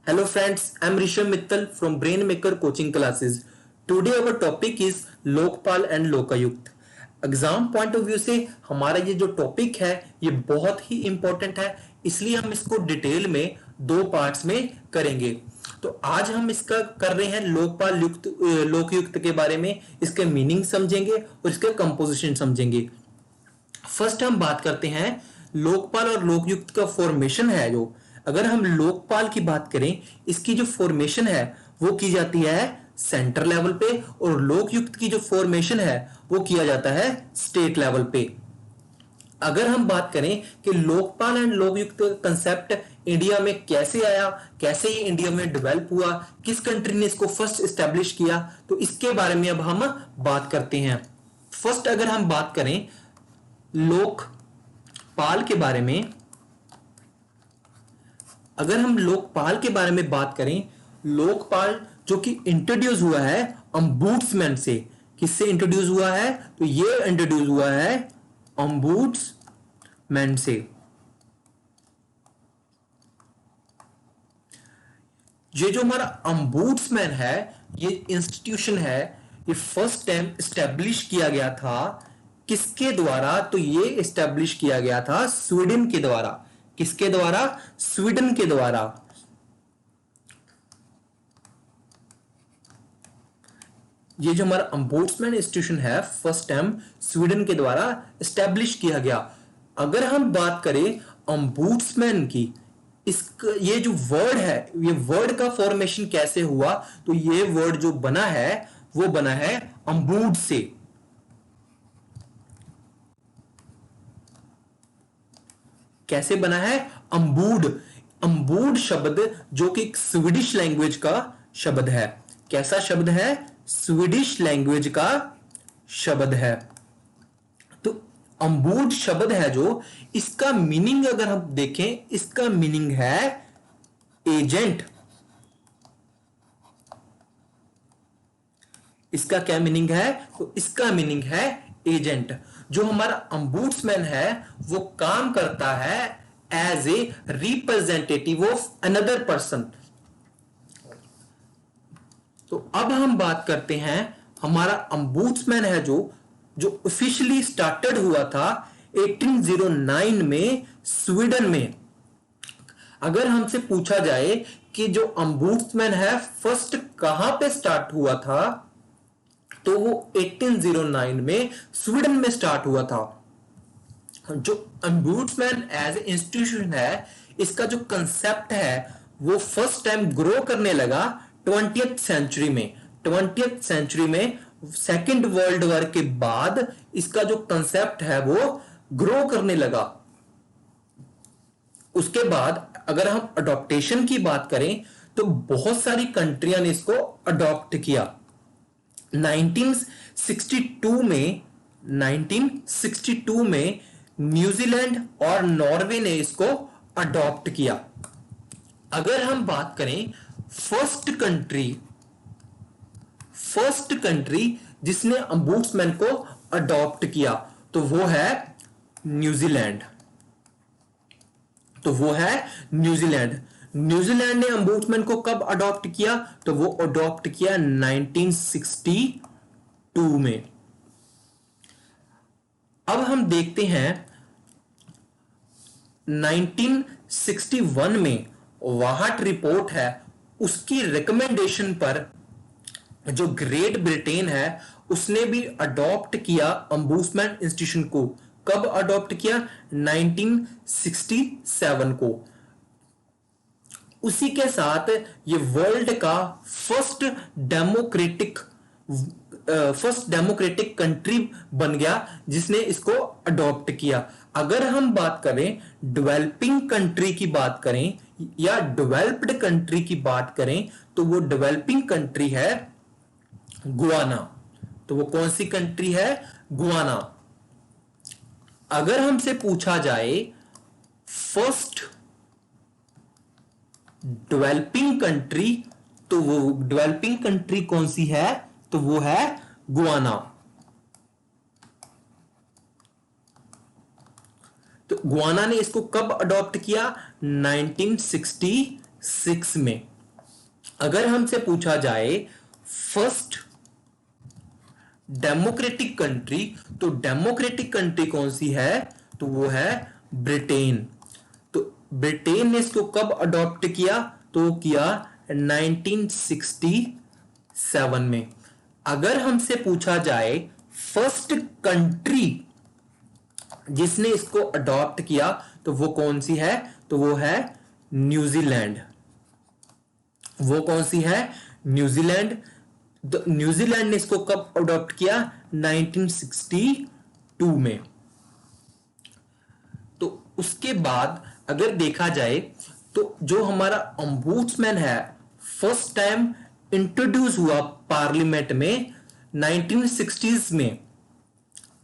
Hello friends, I'm Rishabh Mittal from Brainmaker Coaching Classes. Today our topic is Lokpal and Lokayukta. Exam point of view से हमारा ये जो topic है ये बहुत ही इंपॉर्टेंट है, इसलिए हम इसको डिटेल में दो पार्ट्स में करेंगे। तो आज हम इसका कर रहे हैं लोकपाल युक्त लोकयुक्त के बारे में, इसके मीनिंग समझेंगे और इसके कंपोजिशन समझेंगे। फर्स्ट हम बात करते हैं लोकपाल और लोकयुक्त का फॉर्मेशन है। जो अगर हम लोकपाल की बात करें, इसकी जो फॉर्मेशन है वो की जाती है सेंटर लेवल पे, और लोकयुक्त की जो फॉर्मेशन है वो किया जाता है स्टेट लेवल पे। अगर हम बात करें कि Lokpal and Lokayukta concept India में कैसे आया, कैसे ये इंडिया में डेवलप हुआ, किस कंट्री ने इसको फर्स्ट एस्टेब्लिश किया, तो इसके बारे में अब हम बात करते हैं। फर्स्ट अगर हम बात करें लोकपाल के बारे में, अगर हम लोकपाल के बारे में बात करें, लोकपाल जो कि इंट्रोड्यूस हुआ है अम्बुड्समैन से। किससे इंट्रोड्यूस हुआ है? तो ये इंट्रोड्यूस हुआ है अम्बुड्समैन से। ये जो हमारा अम्बुड्समैन है, ये इंस्टीट्यूशन है, ये फर्स्ट टाइम एस्टेब्लिश किया गया था किसके द्वारा? तो ये एस्टेब्लिश किया गया था स्वीडन के द्वारा। किसके द्वारा? स्वीडन के द्वारा। ये जो हमारा अम्बुड्समैन इंस्टीट्यूशन है फर्स्ट टाइम स्वीडन के द्वारा एस्टेब्लिश किया गया। अगर हम बात करें अम्बुड्समैन की, ये जो वर्ड है, ये वर्ड का फॉर्मेशन कैसे हुआ? तो ये वर्ड जो बना है वो बना है अम्बुड से। कैसे बना है? अम्बुड। अम्बुड शब्द जो कि स्वीडिश लैंग्वेज का शब्द है। कैसा शब्द है? स्वीडिश लैंग्वेज का शब्द है। तो अम्बुड शब्द है जो, इसका मीनिंग अगर हम देखें, इसका मीनिंग है एजेंट। इसका क्या मीनिंग है? तो इसका मीनिंग है एजेंट। जो हमारा अम्बुड्समैन है वो काम करता है as a representative of another person. तो अब हम बात करते हैं, हमारा अम्बुड्समैन है जो ऑफिशियली स्टार्टेड हुआ था 1809 में स्वीडन में। अगर हमसे पूछा जाए कि जो अम्बुड्समैन है फर्स्ट कहां पे स्टार्ट हुआ था, तो वो 1809 में स्वीडन में स्टार्ट हुआ था। जो अम्बुड्समैन एज ए इंस्टीट्यूशन है, इसका जो कंसेप्ट है वो फर्स्ट टाइम ग्रो करने लगा 20th सेंचुरी में। 20th सेंचुरी में सेकेंड वर्ल्ड वॉर के बाद इसका जो कंसेप्ट है वो ग्रो करने लगा। उसके बाद अगर हम अडॉप्टेशन की बात करें, तो बहुत सारी कंट्रियां ने इसको अडॉप्ट किया। 1962 में न्यूजीलैंड और नॉर्वे ने इसको अडॉप्ट किया। अगर हम बात करें फर्स्ट कंट्री जिसने अम्बुड्समैन को अडॉप्ट किया, तो वो है न्यूजीलैंड। न्यूजीलैंड ने अम्बुड्समैन को कब अडॉप्ट किया? तो वो अडॉप्ट किया 1962 में। अब हम देखते हैं 1961 में वाहट रिपोर्ट है, उसकी रिकमेंडेशन पर जो ग्रेट ब्रिटेन है उसने भी अडॉप्ट किया अम्बुड्समैन इंस्टीट्यूशन को। कब अडॉप्ट किया? 1967 को। उसी के साथ ये वर्ल्ड का फर्स्ट डेमोक्रेटिक कंट्री बन गया जिसने इसको अडॉप्ट किया। अगर हम बात करें डेवलपिंग कंट्री की बात करें या डेवलप्ड कंट्री की बात करें, तो वो डेवलपिंग कंट्री है गुआना। तो वो कौन सी कंट्री है? गुआना। अगर हमसे पूछा जाए फर्स्ट डेवलपिंग कंट्री, तो वो डेवलपिंग कंट्री कौन सी है? तो वो है गुआना। तो गुआना ने इसको कब अडॉप्ट किया? 1966 में। अगर हमसे पूछा जाए फर्स्ट डेमोक्रेटिक कंट्री, तो डेमोक्रेटिक कंट्री कौन सी है, तो वो है ब्रिटेन। तो ब्रिटेन ने इसको कब अडॉप्ट किया, तो किया 1967 में। अगर हमसे पूछा जाए फर्स्ट कंट्री जिसने इसको अडॉप्ट किया, तो वो कौन सी है, तो वो है न्यूजीलैंड। वो कौन सी है, न्यूजीलैंड। तो न्यूजीलैंड ने इसको कब अडॉप्ट किया, 1962 में। तो उसके बाद अगर देखा जाए तो जो हमारा ombudsman है, फर्स्ट टाइम इंट्रोड्यूस हुआ पार्लियामेंट में 1960s में।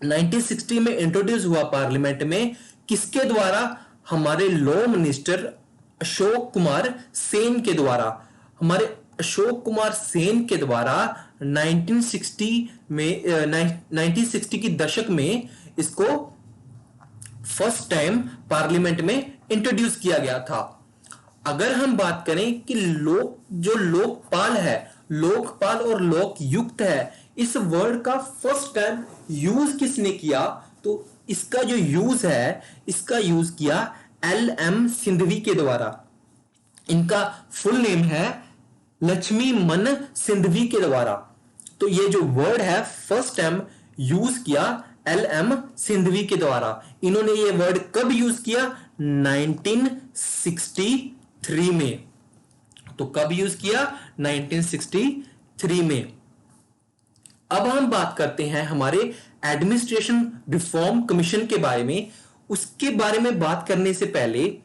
1960 में इंट्रोड्यूस हुआ पार्लियामेंट में, किसके द्वारा, हमारे लॉ मिनिस्टर अशोक कुमार सेन के द्वारा। हमारे अशोक कुमार सेन के द्वारा 1960 में 1960 की दशक में इसको फर्स्ट टाइम पार्लियामेंट में इंट्रोड्यूस किया गया था। अगर हम बात करें कि जो लोकपाल है, लोकपाल और लोकयुक्त है, इस वर्ड का फर्स्ट टाइम यूज किसने किया, तो इसका जो यूज है, इसका यूज किया LM सिंधवी के द्वारा। इनका फुल नेम है लक्ष्मी मन सिंधवी के द्वारा। तो ये जो वर्ड है फर्स्ट टाइम यूज किया LM सिंधवी के द्वारा। इन्होंने ये वर्ड कब यूज किया, 1963 में। तो कब यूज किया, 1963 में। अब हम बात करते हैं हमारे एडमिनिस्ट्रेशन रिफॉर्म कमीशन के बारे में। उसके बारे में बात करने से पहले,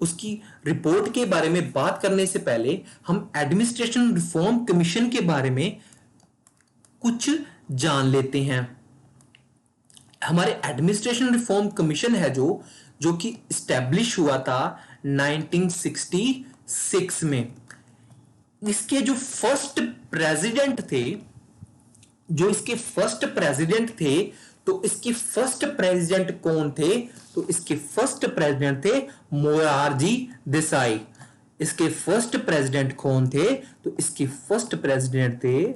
उसकी रिपोर्ट के बारे में बात करने से पहले, हम एडमिनिस्ट्रेशन रिफॉर्म कमीशन के बारे में कुछ जान लेते हैं। हमारे एडमिनिस्ट्रेशन रिफॉर्म कमीशन है जो कि स्टैब्लिश हुआ था 1966 में। इसके जो फर्स्ट प्रेसिडेंट थे, जो इसके फर्स्ट प्रेसिडेंट थे, तो इसके फर्स्ट प्रेसिडेंट कौन थे, तो इसके फर्स्ट प्रेसिडेंट थे मोरारजी देसाई। इसके फर्स्ट प्रेसिडेंट कौन थे, तो इसके फर्स्ट प्रेसिडेंट थे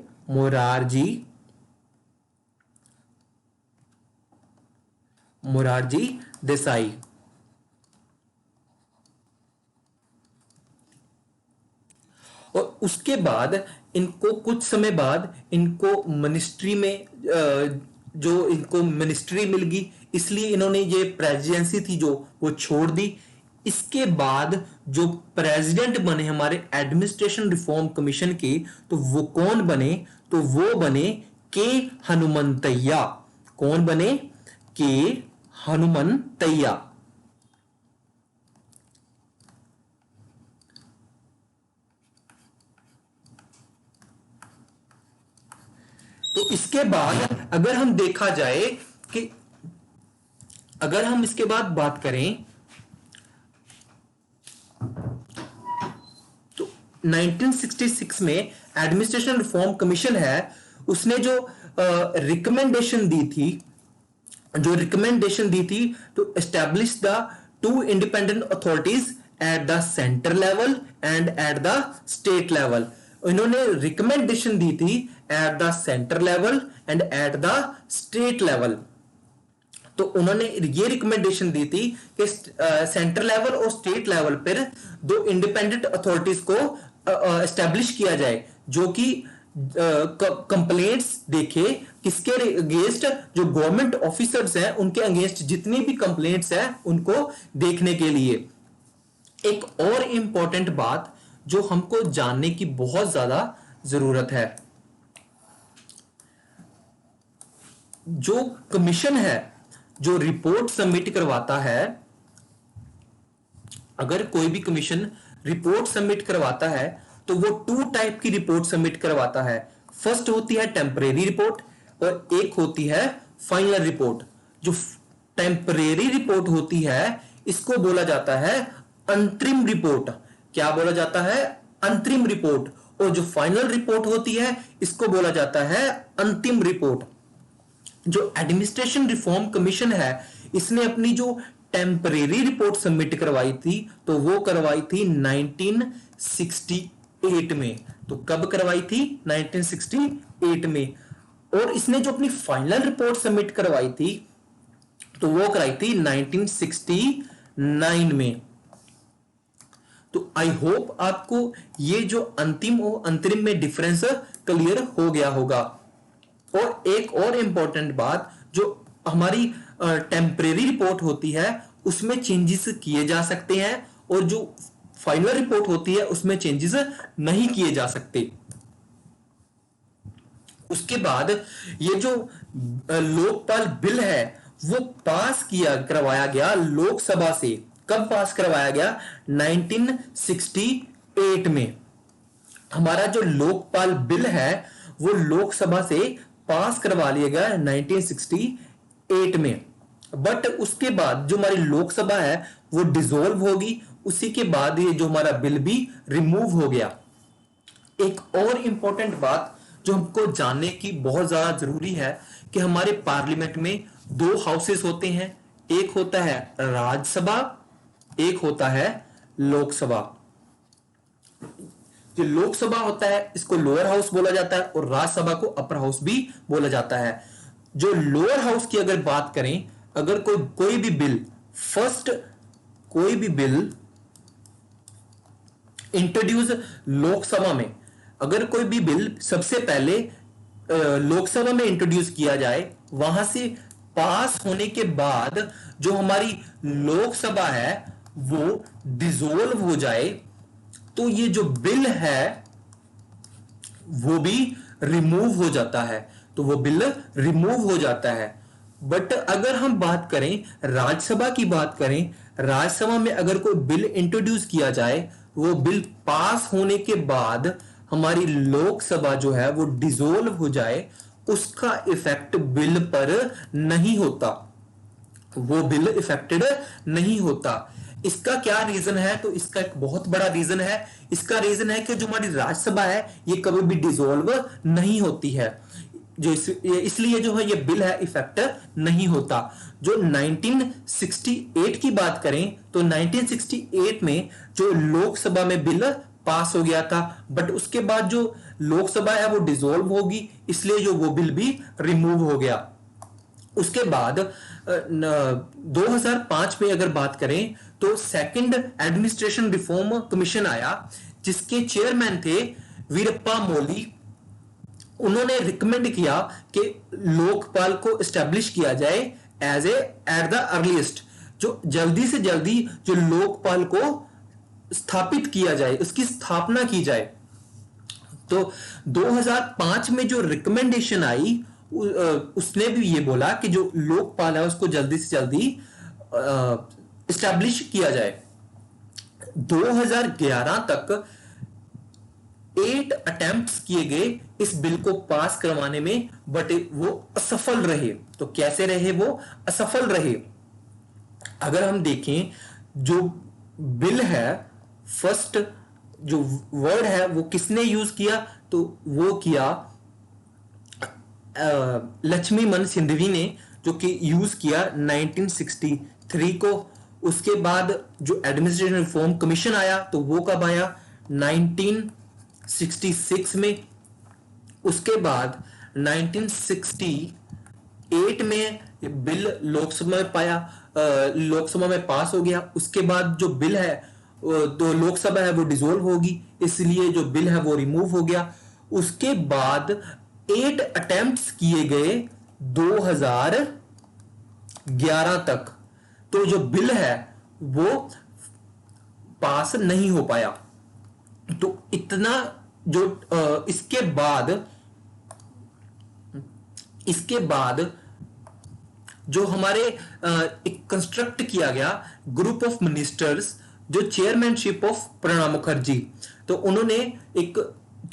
मोरारजी देसाई। और उसके बाद इनको कुछ समय बाद इनको मिनिस्ट्री में जो इनको मिनिस्ट्री मिल गई, इसलिए इन्होंने ये प्रेसिडेंसी थी जो वो छोड़ दी। इसके बाद जो प्रेसिडेंट बने हमारे एडमिनिस्ट्रेशन रिफॉर्म कमीशन के, तो वो कौन बने, तो वो बने के हनुमंतैया। कौन बने, के हनुमंतैया। तो इसके बाद अगर हम देखा जाए कि अगर हम इसके बाद बात करें तो 1966 में एडमिनिस्ट्रेशन रिफॉर्म कमीशन है, उसने जो रिकमेंडेशन दी थी तो establish the 2 independent authorities at the centre level and at the state level. इन्होंने रिकमेंडेशन दी थी at the centre level and at the state level. तो उन्होंने ये रिकमेंडेशन दी थी कि सेंटर लेवल और स्टेट लेवल पर 2 इंडिपेंडेंट अथॉरिटीज को एस्टैब्लिश किया जाए, जो कि कंप्लेंट्स देखे किसके अगेंस्ट, जो गवर्नमेंट ऑफिसर्स हैं उनके अगेंस्ट जितनी भी कंप्लेंट्स हैं उनको देखने के लिए। एक और इंपॉर्टेंट बात जो हमको जानने की बहुत ज्यादा जरूरत है, जो कमीशन है जो रिपोर्ट सबमिट करवाता है, अगर कोई भी कमीशन रिपोर्ट सबमिट करवाता है तो वो 2 टाइप की रिपोर्ट सबमिट करवाता है। फर्स्ट होती है टेम्परेरी रिपोर्ट और एक होती है फाइनल रिपोर्ट। जो टेम्परेरी रिपोर्ट होती है इसको बोला जाता है अंतरिम रिपोर्ट। क्या बोला जाता है, अंतरिम रिपोर्ट। और जो फाइनल रिपोर्ट होती है इसको बोला जाता है अंतिम रिपोर्ट। जो एडमिनिस्ट्रेशन रिफॉर्म कमीशन है इसने अपनी जो टेम्परेरी रिपोर्ट सबमिट करवाई थी तो वो करवाई थी 1968 1968 में। तो कब करवाई थी? 1968 में। और इसने जो अपनी फाइनल रिपोर्ट सबमिट करवाई थी तो वो कराई थी 1969 में। तो आई होप आपको ये जो अंतिम और अंतरिम में डिफरेंस क्लियर हो गया होगा। और एक और इंपॉर्टेंट बात, जो हमारी टेम्परेरी रिपोर्ट होती है उसमें चेंजेस किए जा सकते हैं और जो फाइनल रिपोर्ट होती है उसमें चेंजेस नहीं किए जा सकते। उसके बाद ये जो लोकपाल बिल है वो पास करवाया गया लोकसभा से। कब पास करवाया गया? 1968 में। हमारा जो लोकपाल बिल है वो लोकसभा से पास करवा लिया गया 1968 में। बट उसके बाद जो हमारी लोकसभा है वो डिसॉल्व होगी, उसी के बाद ये जो हमारा बिल भी रिमूव हो गया। एक और इंपॉर्टेंट बात जो हमको जानने की बहुत ज्यादा जरूरी है कि हमारे पार्लियामेंट में दो हाउसेस होते हैं, एक होता है राज्यसभा, एक होता है लोकसभा। जो लोकसभा होता है इसको लोअर हाउस बोला जाता है और राज्यसभा को अपर हाउस भी बोला जाता है। जो लोअर हाउस की अगर बात करें, अगर कोई भी बिल कोई भी बिल इंट्रोड्यूस लोकसभा में, अगर कोई भी बिल सबसे पहले लोकसभा में इंट्रोड्यूस किया जाए, वहां से पास होने के बाद जो हमारी लोकसभा है वो डिसॉल्व हो जाए, तो ये जो बिल है वो भी रिमूव हो जाता है। तो वो बिल रिमूव हो जाता है। बट अगर हम बात करें राज्यसभा की बात करें, राज्यसभा में अगर कोई बिल इंट्रोड्यूस किया जाए, वो बिल पास होने के बाद हमारी लोकसभा जो है वो डिसॉल्व हो जाए, उसका इफेक्ट बिल पर नहीं होता, वो बिल इफेक्टेड नहीं होता। इसका क्या रीजन है? तो इसका एक बहुत बड़ा रीजन है। इसका रीजन है कि जो हमारी राज्यसभा है ये कभी भी डिसॉल्व नहीं होती है, जो इसलिए जो है ये बिल है इफेक्ट नहीं होता। जो 1968 की बात करें तो 1968 में जो लोकसभा में बिल पास हो गया था, बट उसके बाद जो लोकसभा है वो डिसॉल्व होगी, इसलिए जो वो बिल भी रिमूव हो गया। उसके बाद 2005 में अगर बात करें तो सेकंड एडमिनिस्ट्रेशन रिफॉर्म कमीशन आया, जिसके चेयरमैन थे वीरप्पा मोइली। उन्होंने रिकमेंड किया कि लोकपाल को एस्टेब्लिश किया जाए एट द अर्लीस्ट, जो जल्दी से जल्दी जो लोकपाल को स्थापित किया जाए, उसकी स्थापना की जाए। तो 2005 में जो रिकमेंडेशन आई उसने भी ये बोला कि जो लोकपाल है उसको जल्दी से जल्दी एस्टैब्लिश किया जाए। 2011 तक 8 अटेम्प्ट्स किए गए इस बिल को पास करवाने में, बट वो असफल रहे। तो कैसे रहे वो? असफल रहे। अगर हम देखें जो बिल है, फर्स्ट जो वर्ड है वो किसने यूज किया? तो वो किया लक्ष्मीमन सिंधवी ने, जो कि यूज किया 1963 को। उसके बाद जो एडमिनिस्ट्रेशन रिफॉर्म कमीशन आया तो वो कब आया? 1966 में। उसके बाद 1968 में बिल लोकसभा में पास हो गया। उसके बाद जो बिल है तो लोकसभा है वो डिसॉल्व होगी, इसलिए जो बिल है वो रिमूव हो गया। उसके बाद 8 अटेम्प्ट्स किए गए 2011 तक, तो जो बिल है वो पास नहीं हो पाया। तो इतना जो इसके बाद जो हमारे एक कंस्ट्रक्ट किया गया ग्रुप ऑफ मिनिस्टर्स, जो चेयरमैनशिप ऑफ प्रणब मुखर्जी, तो उन्होंने एक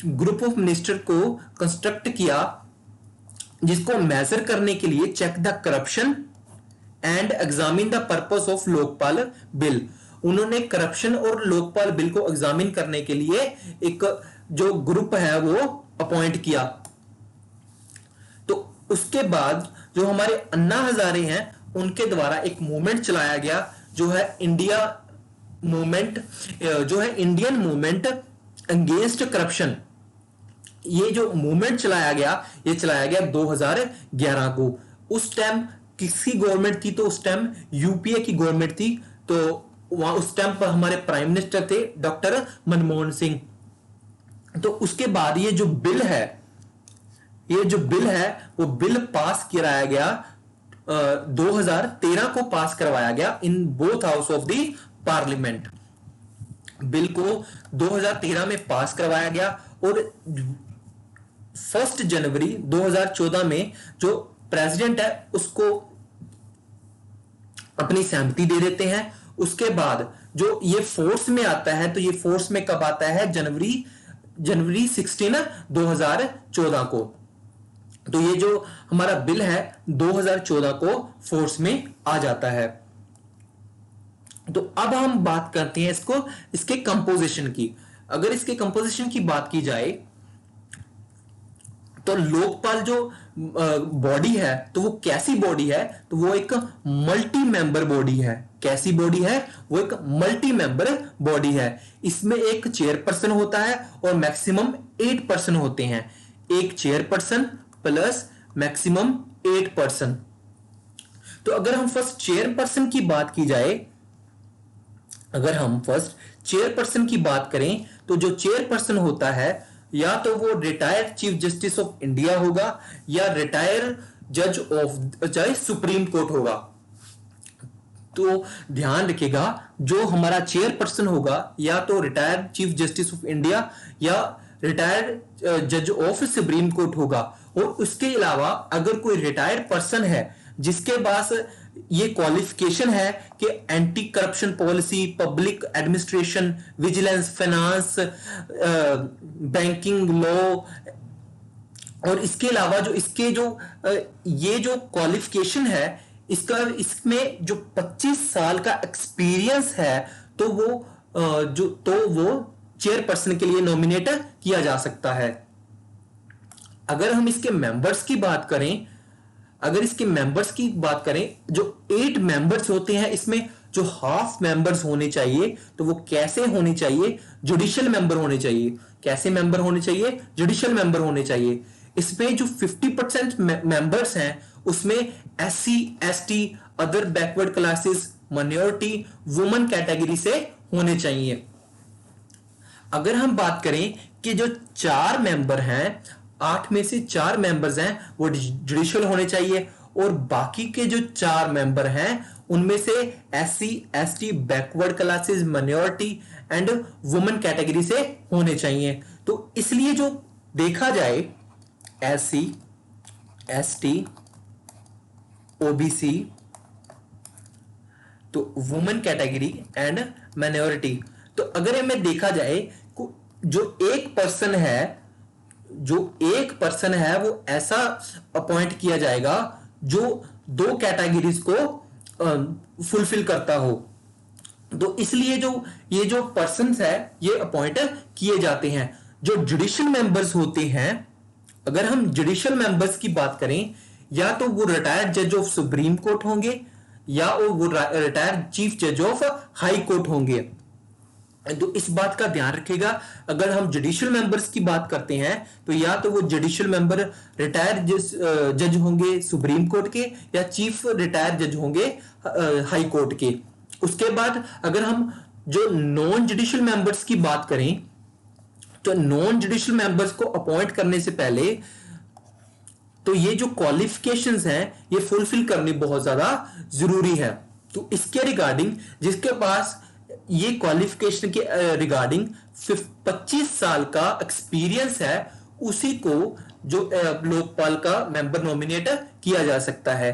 ग्रुप ऑफ मिनिस्टर को कंस्ट्रक्ट किया जिसको मेजर करने के लिए check the corruption and examine the purpose of Lokpal bill. उन्होंने करप्शन और लोकपाल बिल को एग्जामिन करने के लिए एक जो ग्रुप है वो अपॉइंट किया। तो उसके बाद जो हमारे अन्ना हजारे हैं उनके द्वारा एक मूवमेंट चलाया गया जो है इंडियन मूवमेंट अगेंस्ट करप्शन, ये जो मूवमेंट चलाया गया, ये चलाया गया 2011 को। उस टाइम किसकी गवर्नमेंट थी? तो उस टाइम यूपीए की गवर्नमेंट थी। तो वहां उस टाइम पर हमारे प्राइम मिनिस्टर थे डॉक्टर मनमोहन सिंह। तो उसके बाद ये जो बिल है वो बिल पास कराया गया 2013 को पास करवाया गया in both house of the parliament. Bill को 2013 में पास करवाया गया और 1 जनवरी 2014 में जो प्रेसिडेंट है उसको अपनी सहमति दे देते हैं। उसके बाद जो ये फोर्स में आता है, तो ये फोर्स में कब आता है? जनवरी 16 2014 को। तो ये जो हमारा बिल है 2014 को फोर्स में आ जाता है। तो अब हम बात करते हैं इसके कंपोजिशन की। अगर इसके कंपोजिशन की बात की जाए तो लोकपाल जो बॉडी है तो वो कैसी बॉडी है? तो वो एक मल्टी मेंबर बॉडी है। कैसी बॉडी है? वो एक मल्टी मेंबर बॉडी है। इसमें एक चेयरपर्सन होता है और मैक्सिमम 8 पर्सन होते हैं। एक चेयरपर्सन प्लस मैक्सिमम 8 पर्सन। तो अगर हम फर्स्ट चेयरपर्सन की बात की जाए, अगर हम फर्स्ट चेयरपर्सन की बात करें तो जो चेयरपर्सन होता है या तो वो retired chief justice of India होगा या रिटायर्ड जज ऑफ चाहे सुप्रीम कोर्ट होगा। तो ध्यान रखिएगा जो हमारा चेयरपर्सन होगा या तो retired chief justice of India या रिटायर्ड जज ऑफ सुप्रीम कोर्ट होगा। और उसके अलावा अगर कोई रिटायर्ड पर्सन है जिसके पास ये क्वालिफिकेशन है कि anti corruption policy, public administration, vigilance, finance, banking law, और इसके अलावा जो इसके जो ये जो क्वालिफिकेशन है इसमें जो 25 साल का एक्सपीरियंस है तो वो चेयरपर्सन के लिए नॉमिनेट किया जा सकता है। अगर हम इसके मेंबर्स की बात करें, जो 8 मेंबर्स होते हैं इसमें जो हाफ मेंबर्स होने चाहिए तो वो कैसे होने चाहिए? जुडिशियल मेंबर होने चाहिए। कैसे मेंबर होने चाहिए? जुडिशियल मेंबर होने चाहिए। इसमें जो 50% मेंबर्स हैं उसमें SC, ST, other backward classes, minority, women category से होने चाहिए। अगर हम बात करें कि जो 4 मेंबर हैं, 8 में से 4 मेंबर्स हैं वो जुडिशियल होने चाहिए और बाकी के जो 4 मेंबर हैं उनमें से SC, ST, backward classes, minority and women category से होने चाहिए। तो इसलिए जो देखा जाए SC, ST, OBC, तो वुमेन कैटेगरी एंड माइनॉरिटी, तो अगर हमें देखा जाए जो एक पर्सन है वो ऐसा अपॉइंट किया जाएगा जो 2 कैटेगरीज को फुलफिल करता हो। तो इसलिए ये जो पर्सन्स है ये अपॉइंट किए जाते हैं। जो जुडिशियल मेंबर्स होते हैं, अगर हम जुडिशियल मेंबर्स की बात करें या तो वो रिटायर्ड जज ऑफ सुप्रीम कोर्ट होंगे या वो रिटायर्ड चीफ जज ऑफ हाई कोर्ट होंगे। तो इस बात का ध्यान रखिएगा, अगर हम जुडिशियल मेंबर्स की बात करते हैं तो या तो वो जुडिशियल मेंबर रिटायर्ड जज होंगे सुप्रीम कोर्ट के या चीफ रिटायर्ड जज होंगे हाई कोर्ट के। उसके बाद अगर हम जो नॉन जुडिशियल मेंबर्स की बात करें तो नॉन जुडिशियल मेंबर्स को अपॉइंट करने से पहले तो ये जो क्वालिफिकेशंस हैं ये फुलफिल करनी बहुत ज्यादा जरूरी है। तो इसके रिगार्डिंग जिसके पास ये क्वालिफिकेशन के रिगार्डिंग 25 साल का एक्सपीरियंस है उसी को जो लोकपाल का मेंबर नॉमिनेट किया जा सकता है।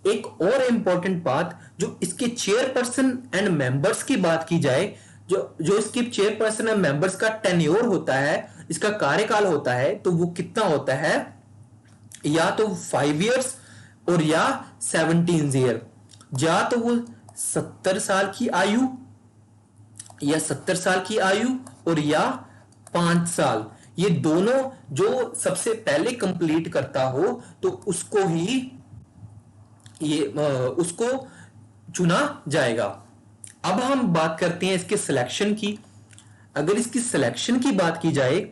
एक और इंपॉर्टेंट बात, जो इसके चेयरपर्सन एंड मेंबर्स की बात की जाए, जो इसके चेयरपर्सन एंड मेंबर्स का टेन्योर होता है, इसका कार्यकाल होता है, तो वो कितना होता है? या तो 5 इयर्स और या 17 ईयर। या तो वो 70 साल की आयु या 70 साल की आयु और या 5 साल, ये दोनों जो सबसे पहले कंप्लीट करता हो तो उसको चुना जाएगा। अब हम बात करते हैं इसके सिलेक्शन की। अगर इसकी सिलेक्शन की बात की जाए,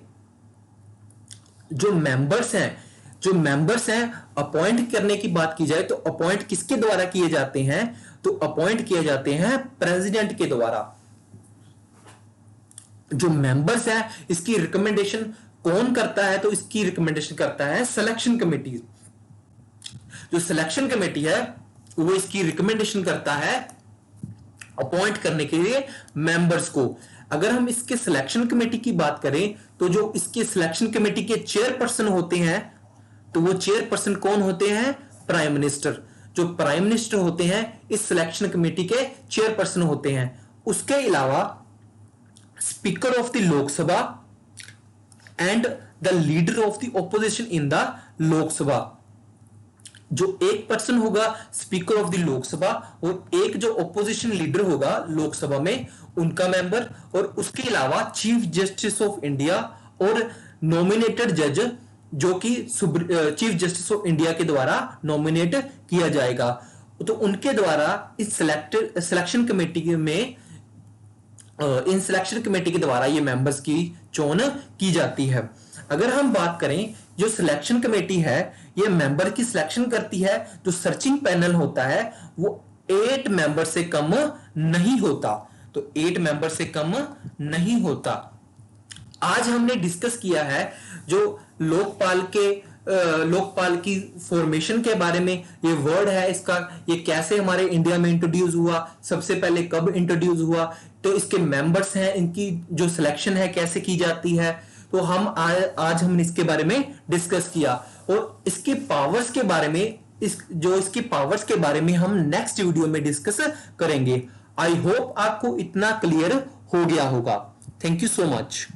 जो मेंबर्स हैं अपॉइंट करने की बात की जाए तो अपॉइंट किसके द्वारा किए जाते हैं? तो अपॉइंट किए जाते हैं प्रेसिडेंट के द्वारा। जो मेंबर्स है इसकी रिकमेंडेशन कौन करता है? तो इसकी रिकमेंडेशन करता है सिलेक्शन कमेटी। जो सिलेक्शन कमेटी है वो इसकी रिकमेंडेशन करता है अपॉइंट करने के लिए मेंबर्स को। अगर हम इसके सिलेक्शन कमेटी की बात करें तो जो इसके सिलेक्शन कमेटी के चेयरपर्सन होते हैं, तो वो चेयरपर्सन कौन होते हैं? Prime minister. जो प्राइम मिनिस्टर होते हैं इस सिलेक्शन कमेटी के चेयरपर्सन होते हैं। उसके अलावा speaker of the Lok Sabha and the leader of the opposition in the Lok Sabha. जो एक पर्सन होगा स्पीकर ऑफ द लोकसभा और एक जो ऑपोजिशन लीडर होगा लोकसभा में, उनका मेंबर, और उसके अलावा चीफ जस्टिस ऑफ इंडिया और नॉमिनेटेड जज, जो कि चीफ जस्टिस ऑफ इंडिया के द्वारा नॉमिनेट किया जाएगा। तो उनके द्वारा इस सिलेक्शन कमेटी में इन सिलेक्शन कमेटी के द्वारा ये मेंबर्स की चुन की जाती है। अगर हम बात करें, जो सिलेक्शन कमेटी है ये मेंबर की सिलेक्शन करती है। जो सर्चिंग पैनल होता है वो 8 मेंबर से कम नहीं होता। तो 8 मेंबर से कम नहीं होता। आज हमने डिस्कस किया है जो लोकपाल की फॉर्मेशन के बारे में। ये वर्ड है इसका, ये कैसे हमारे इंडिया में इंट्रोड्यूस हुआ, सबसे पहले कब इंट्रोड्यूस हुआ, तो इसके मेंबर्स हैं, इनकी जो सिलेक्शन है कैसे की जाती है। तो हम आज हमने इसके बारे में डिस्कस किया और इसके पावर्स के बारे में, इसकी पावर्स के बारे में हम नेक्स्ट वीडियो में डिस्कस करेंगे। आई होप आपको इतना क्लियर हो गया होगा। Thank you so much.